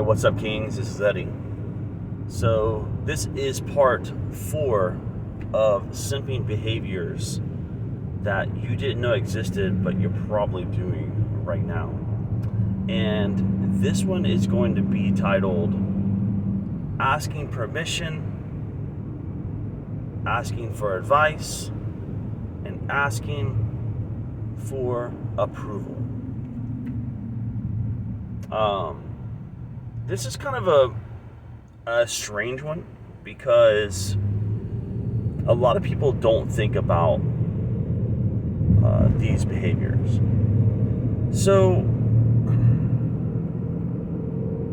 Hey, what's up, Kings? This is Eddie. So, this is part 4 of simping behaviors that you didn't know existed, but you're probably doing right now. And this one is going to be titled Asking Permission, Asking for Advice, and Asking for Approval. This is kind of a strange one because a lot of people don't think about these behaviors. So,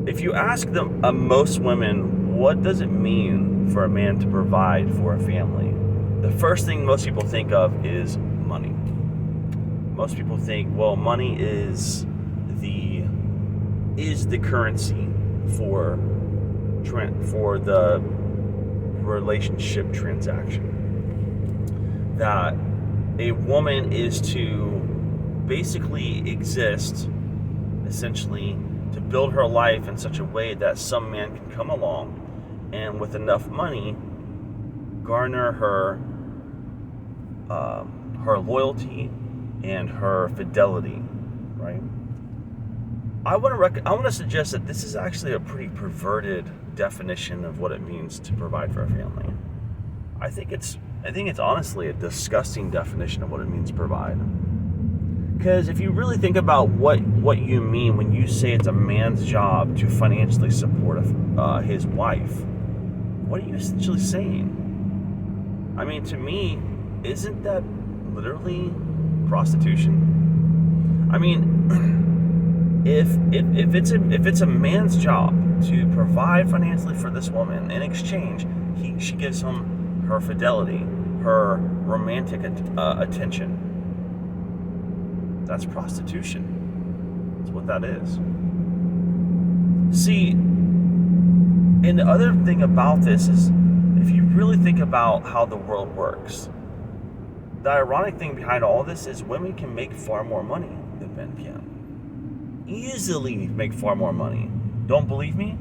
if you ask them, most women, what does it mean for a man to provide for a family? The first thing most people think of is money. Most people think, well, money is the currency for the relationship transaction. That a woman is to basically exist, essentially, to build her life in such a way that some man can come along and with enough money garner her loyalty and her fidelity, right? I want to suggest that this is actually a pretty perverted definition of what it means to provide for a family. I think it's honestly a disgusting definition of what it means to provide. Because if you really think about what you mean when you say it's a man's job to financially support his wife, what are you essentially saying? I mean, to me, isn't that literally prostitution? I mean, if it's a man's job to provide financially for this woman, in exchange, she gives him her fidelity, her romantic attention. That's prostitution. That's what that is. See, and the other thing about this is, if you really think about how the world works, the ironic thing behind all this is women can make far more money than men can. Easily make far more money. Don't believe me?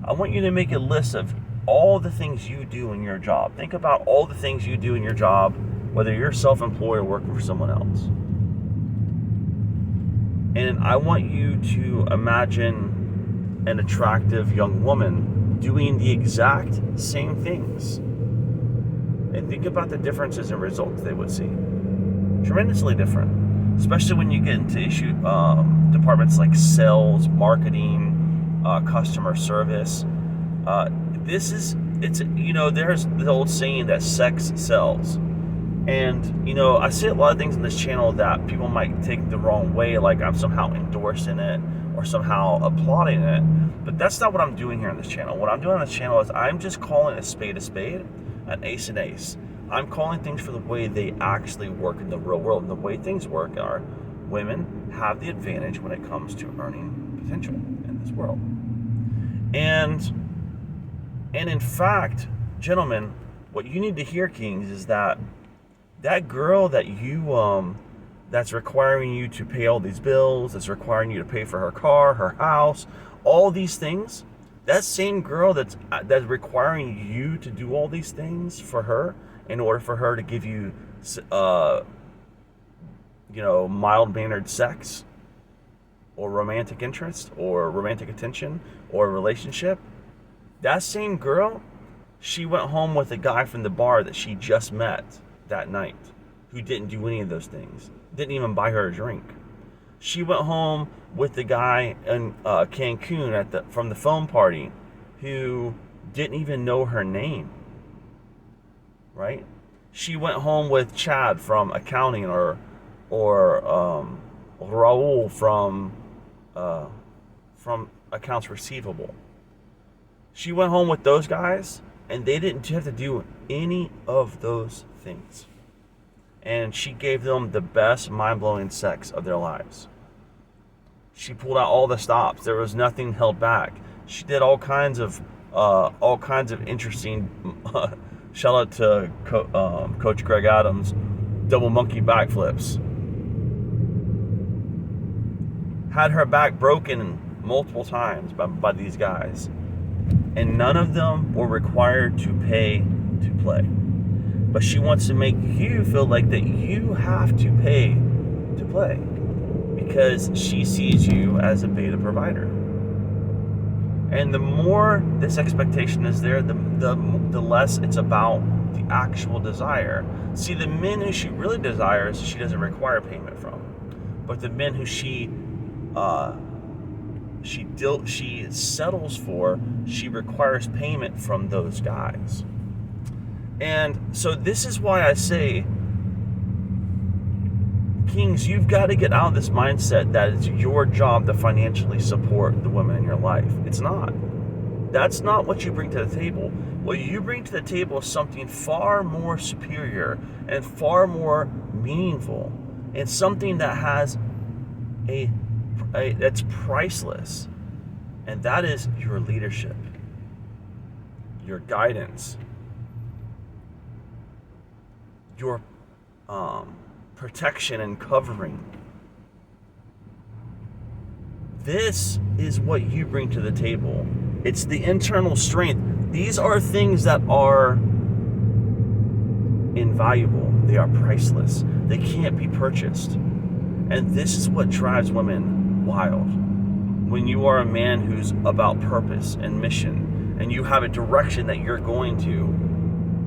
I want you to make a list of all the things you do in your job. Think about all the things you do in your job, whether you're self-employed or working for someone else. And I want you to imagine an attractive young woman doing the exact same things. And think about the differences in results they would see. Tremendously different. Especially when you get into departments like sales, marketing, customer service. There's the old saying that sex sells. And, I say a lot of things in this channel that people might take the wrong way, like I'm somehow endorsing it or somehow applauding it. But that's not what I'm doing here on this channel. What I'm doing on this channel is I'm just calling a spade, an ace an ace. I'm calling things for the way they actually work in the real world. And the way things work are women have the advantage when it comes to earning potential in this world. And in fact, gentlemen, what you need to hear, Kings, is that girl that you that's requiring you to pay all these bills, that's requiring you to pay for her car, her house, all these things, that same girl that's requiring you to do all these things for her in order for her to give you mild-mannered sex or romantic interest or romantic attention or a relationship, that same girl, she went home with a guy from the bar that she just met that night who didn't do any of those things, didn't even buy her a drink. She went home with the guy in Cancun from the phone party who didn't even know her name, right? She went home with Chad from accounting or Raul from accounts receivable. She went home with those guys, and they didn't have to do any of those things. And she gave them the best mind-blowing sex of their lives. She pulled out all the stops. There was nothing held back. She did all kinds of interesting. Shout out to Coach Greg Adams, double monkey backflips. Had her back broken multiple times by these guys, and none of them were required to pay to play. But she wants to make you feel like that you have to pay to play because she sees you as a beta provider. And the more this expectation is there, the less it's about the actual desire. See, the men who she really desires, she doesn't require payment from. But the men who she settles for, she requires payment from those guys. And so this is why I say, Kings, you've got to get out of this mindset that it's your job to financially support the women in your life. It's not. That's not what you bring to the table. What you bring to the table is something far more superior and far more meaningful, and something that has that's priceless, and that is your leadership, your guidance, your protection and covering. This is what you bring to the table. It's the internal strength. These are things that are invaluable. They are priceless. They can't be purchased. And this is what drives women wild. When you are a man who's about purpose and mission, and you have a direction that you're going to.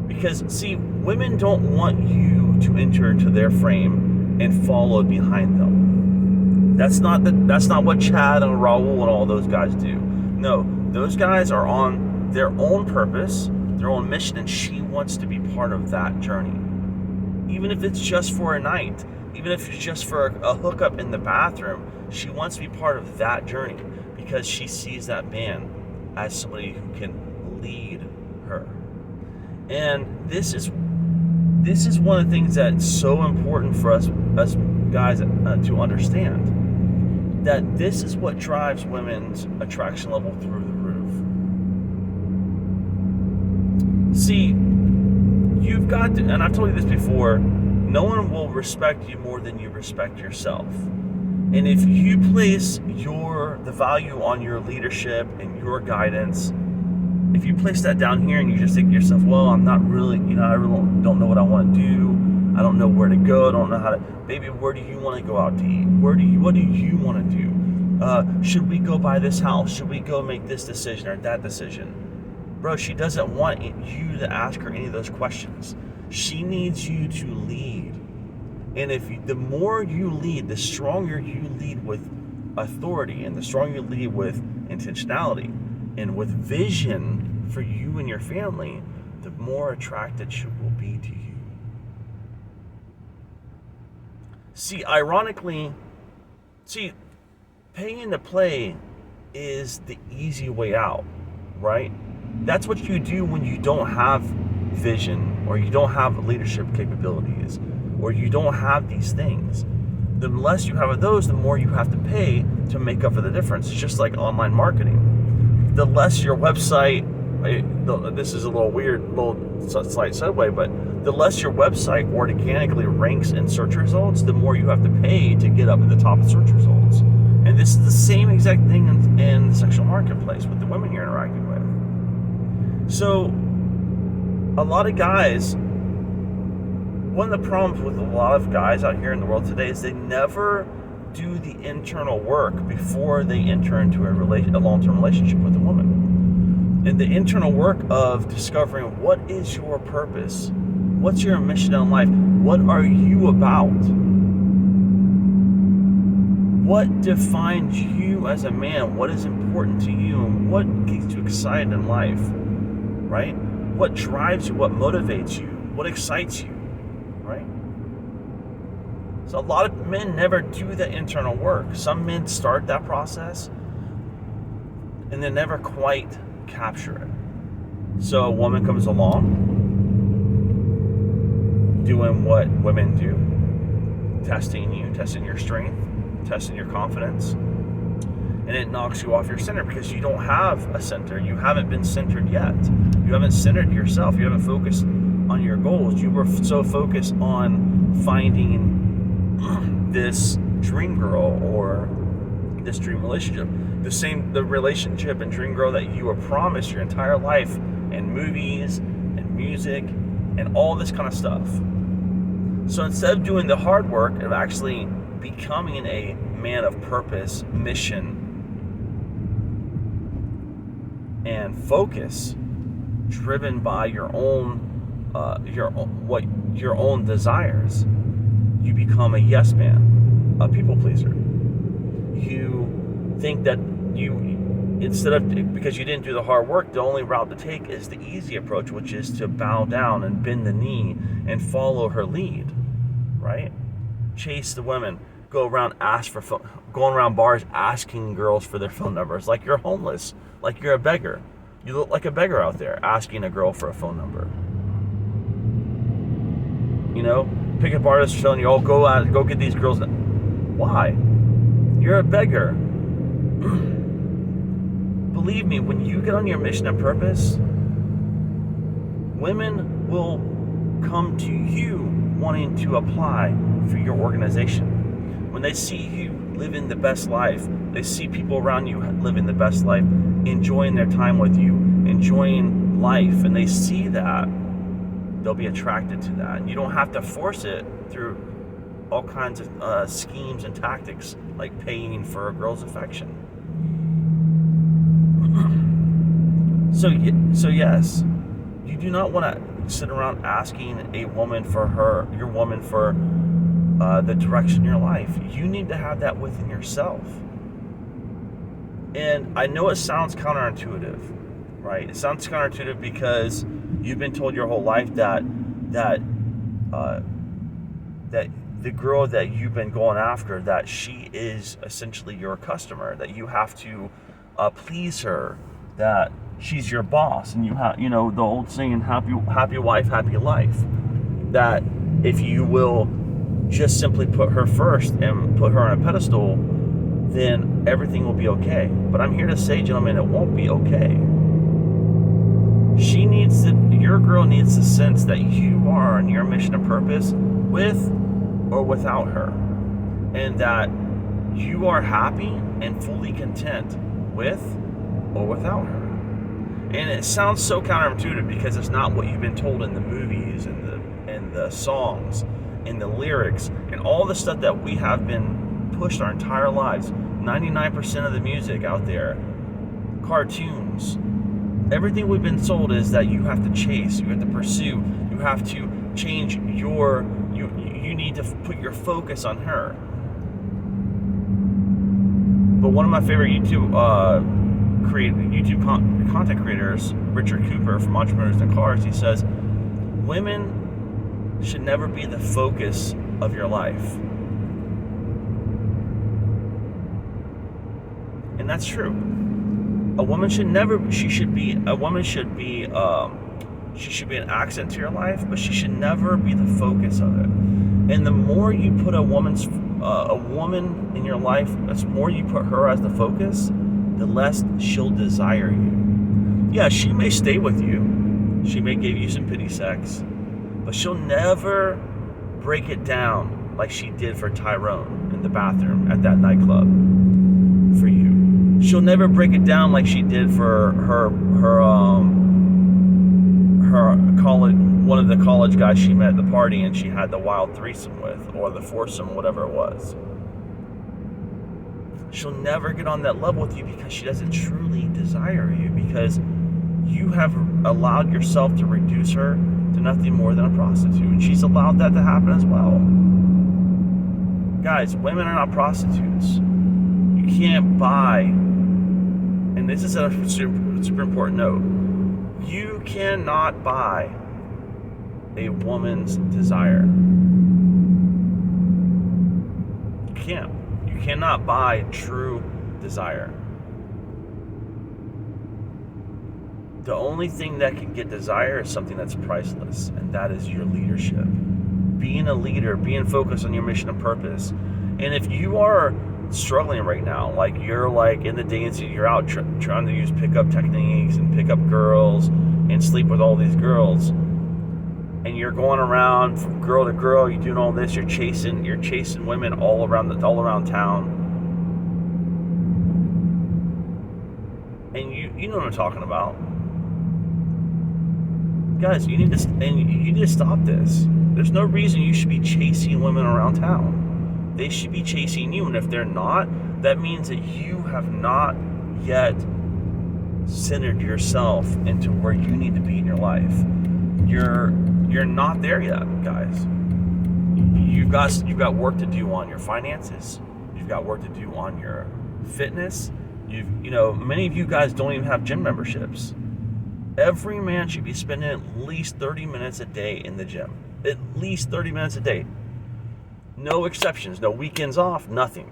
Because, see, women don't want you to enter into their frame and follow behind them. That's not what Chad and Raul and all those guys do. No, those guys are on their own purpose, their own mission, and she wants to be part of that journey. Even if it's just for a night, even if it's just for a hookup in the bathroom, she wants to be part of that journey because she sees that man as somebody who can lead her. And this is one of the things that's so important for us guys to understand, that this is what drives women's attraction level through the roof. See, you've got to, and I've told you this before, no one will respect you more than you respect yourself. And if you place the value on your leadership and your guidance, if you place that down here and you just think to yourself, well, I'm not really, I really don't know what I want to do. I don't know where to go. I don't know how to, baby, where do you want to go out to eat? What do you want to do? Should we go buy this house? Should we go make this decision or that decision? Bro, she doesn't want you to ask her any of those questions. She needs you to lead. And the more you lead, the stronger you lead with authority, and the stronger you lead with intentionality and with vision for you and your family, the more attracted she will be to you. See, ironically, paying to play is the easy way out, right? That's what you do when you don't have vision, or you don't have leadership capabilities, or you don't have these things. The less you have of those, the more you have to pay to make up for the difference. It's just like online marketing. The less your website, this is a little weird, slight segue, but the less your website organically ranks in search results, the more you have to pay to get up at the top of search results. And this is the same exact thing in the sexual marketplace with the women you're interacting with. So, a lot of guys, one of the problems with a lot of guys out here in the world today is they never do the internal work before they enter into a long-term relationship with a woman. And the internal work of discovering what is your purpose, what's your mission in life, what are you about, what defines you as a man, what is important to you, and what gets you excited in life, right? What drives you, what motivates you, what excites you, right? So a lot of men never do the internal work. Some men start that process and they never quite capture it. So a woman comes along doing what women do, testing you, testing your strength, testing your confidence, and it knocks you off your center because you don't have a center. You haven't been centered yet. You haven't centered yourself. You haven't focused on your goals. You were so focused on finding this dream girl or this dream relationship. The relationship and dream girl that you were promised your entire life in movies and music and all this kind of stuff. So instead of doing the hard work of actually becoming a man of purpose, mission, and focus, driven by your own desires, you become a yes man, a people pleaser. You think that because you didn't do the hard work, the only route to take is the easy approach, which is to bow down and bend the knee and follow her lead, right? Chase the women, going around bars asking girls for their phone numbers, like you're homeless, like you're a beggar. You look like a beggar out there asking a girl for a phone number. You know, pickup artists telling you, "Oh, go get these girls." Why? You're a beggar. Believe me, when you get on your mission and purpose, women will come to you wanting to apply for your organization. When they see you living the best life, they see people around you living the best life, enjoying their time with you, enjoying life, and they see that, they'll be attracted to that. And you don't have to force it through all kinds of schemes and tactics, like paying for a girl's affection. So yes, you do not want to sit around asking your woman for the direction in your life. You need to have that within yourself. And I know it sounds counterintuitive, right? It sounds counterintuitive because you've been told your whole life that the girl that you've been going after, that she is essentially your customer, that you have to please her, that she's your boss, and you know the old saying, happy wife, happy life. That if you will just simply put her first and put her on a pedestal, then everything will be okay. But I'm here to say, gentlemen, it won't be okay. Your girl needs to sense that you are on your mission and purpose with or without her, and that you are happy and fully content with or without her. And it sounds so counterintuitive because it's not what you've been told in the movies and the songs and the lyrics and all the stuff that we have been pushed our entire lives. 99% of the music out there, cartoons, everything we've been sold is that you have to chase, you have to pursue, you have to change you need to put your focus on her. But one of my favorite YouTube content creators, Richard Cooper from Entrepreneurs in Cars, he says, women should never be the focus of your life. And that's true. A woman should be an accent to your life, but she should never be the focus of it. And the more you put a woman in your life, the more you put her as the focus, the less she'll desire you. Yeah, she may stay with you. She may give you some pity sex, but she'll never break it down like she did for Tyrone in the bathroom at that nightclub for you. She'll never break it down like she did for her college, one of the college guys she met at the party and she had the wild threesome with, or the foursome, whatever it was. She'll never get on that level with you because she doesn't truly desire you, because you have allowed yourself to reduce her to nothing more than a prostitute, and she's allowed that to happen as well. Guys, women are not prostitutes. You can't buy, and this is a super important note, you cannot buy a woman's desire. You can't. You cannot buy true desire. The only thing that can get desire is something that's priceless, and that is your leadership. Being a leader, being focused on your mission and purpose. And if you are struggling right now, like you're like in the dancing, you're out trying to use pickup techniques and pick up girls and sleep with all these girls, and you're going around from girl to girl, you're doing all this, you're chasing women all around town. And you know what I'm talking about. Guys, you need to stop this. There's no reason you should be chasing women around town. They should be chasing you, and if they're not, that means that you have not yet centered yourself into where you need to be in your life. You're not there yet, guys. You've got work to do on your finances. You've got work to do on your fitness. Many of you guys don't even have gym memberships. Every man should be spending at least 30 minutes a day in the gym. At least 30 minutes a day. No exceptions, no weekends off, nothing.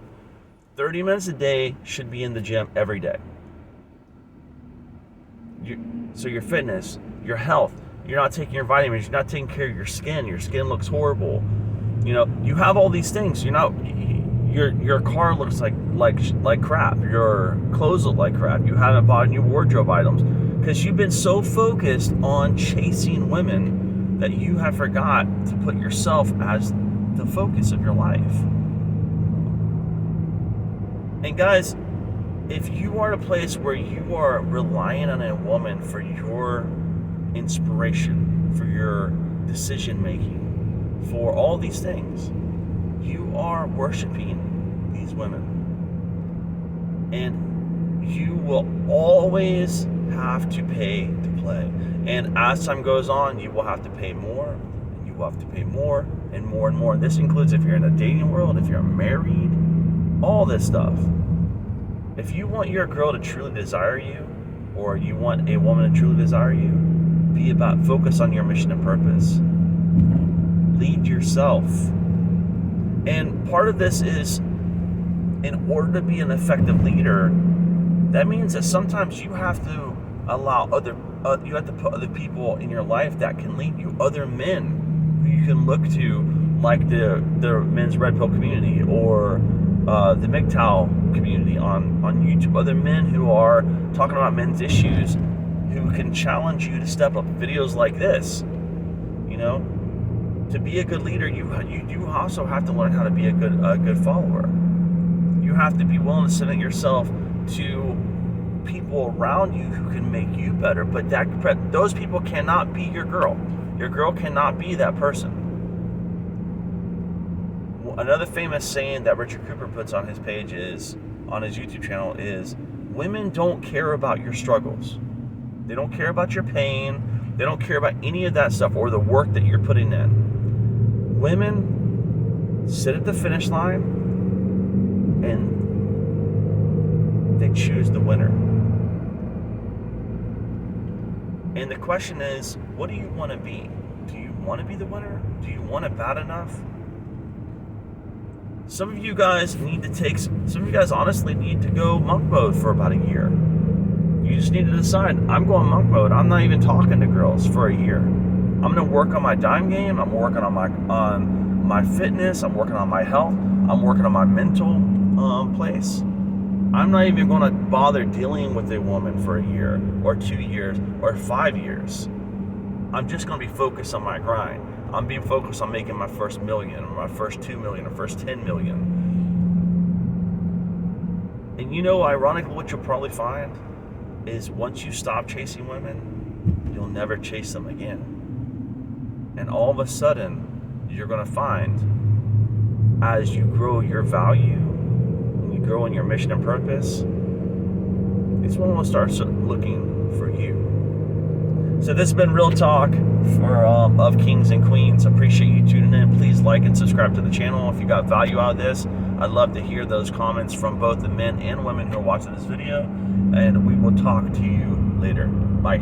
30 minutes a day should be in the gym every day. So your fitness, your health, you're not taking your vitamins, you're not taking care of your skin looks horrible. You have all these things. Your car looks like crap. Your clothes look like crap. You haven't bought new wardrobe items because you've been so focused on chasing women that you have forgot to put yourself as the focus of your life. And guys, if you are at a place where you are relying on a woman for your inspiration, for your decision making, for all these things, you are worshiping these women. And you will always have to pay to play. And as time goes on, you will have to pay more, and you will have to pay more and more and more. This includes if you're in the dating world, if you're married, all this stuff. If you want your girl to truly desire you, or you want a woman to truly desire you, be about focus on your mission and purpose. Lead yourself. And part of this is, in order to be an effective leader, that means that sometimes you have to allow you have to put other people in your life that can lead you, other men who you can look to, like the men's red pill community, or the MGTOW community on YouTube, other men who are talking about men's issues, who can challenge you to step up. Videos like this, to be a good leader, you also have to learn how to be a good follower. You have to be willing to submit yourself to people around you who can make you better, but those people cannot be your girl. Your girl cannot be that person. Another famous saying that Richard Cooper puts on his page on his YouTube channel is, women don't care about your struggles. They don't care about your pain. They don't care about any of that stuff or the work that you're putting in. Women sit at the finish line and they choose the winner. And the question is, what do you want to be? Do you want to be the winner? Do you want it bad enough? Some of you guys honestly need to go monk mode for about a year. You just need to decide, I'm going monk mode. I'm not even talking to girls for a year. I'm going to work on my dime game. I'm working on my fitness. I'm working on my health. I'm working on my mental place. I'm not even going to bother dealing with a woman for a year or 2 years or 5 years. I'm just going to be focused on my grind. I'm being focused on making my first million, or my first 2 million, or first 10 million. And ironically, what you'll probably find is once you stop chasing women, you'll never chase them again. And all of a sudden, you're going to find, as you grow your value, and you grow in your mission and purpose, these women will start looking for you. So this has been Real Talk of Kings and Queens. Appreciate you tuning in. Please like and subscribe to the channel if you got value out of this. I'd love to hear those comments from both the men and women who are watching this video. And we will talk to you later. Bye.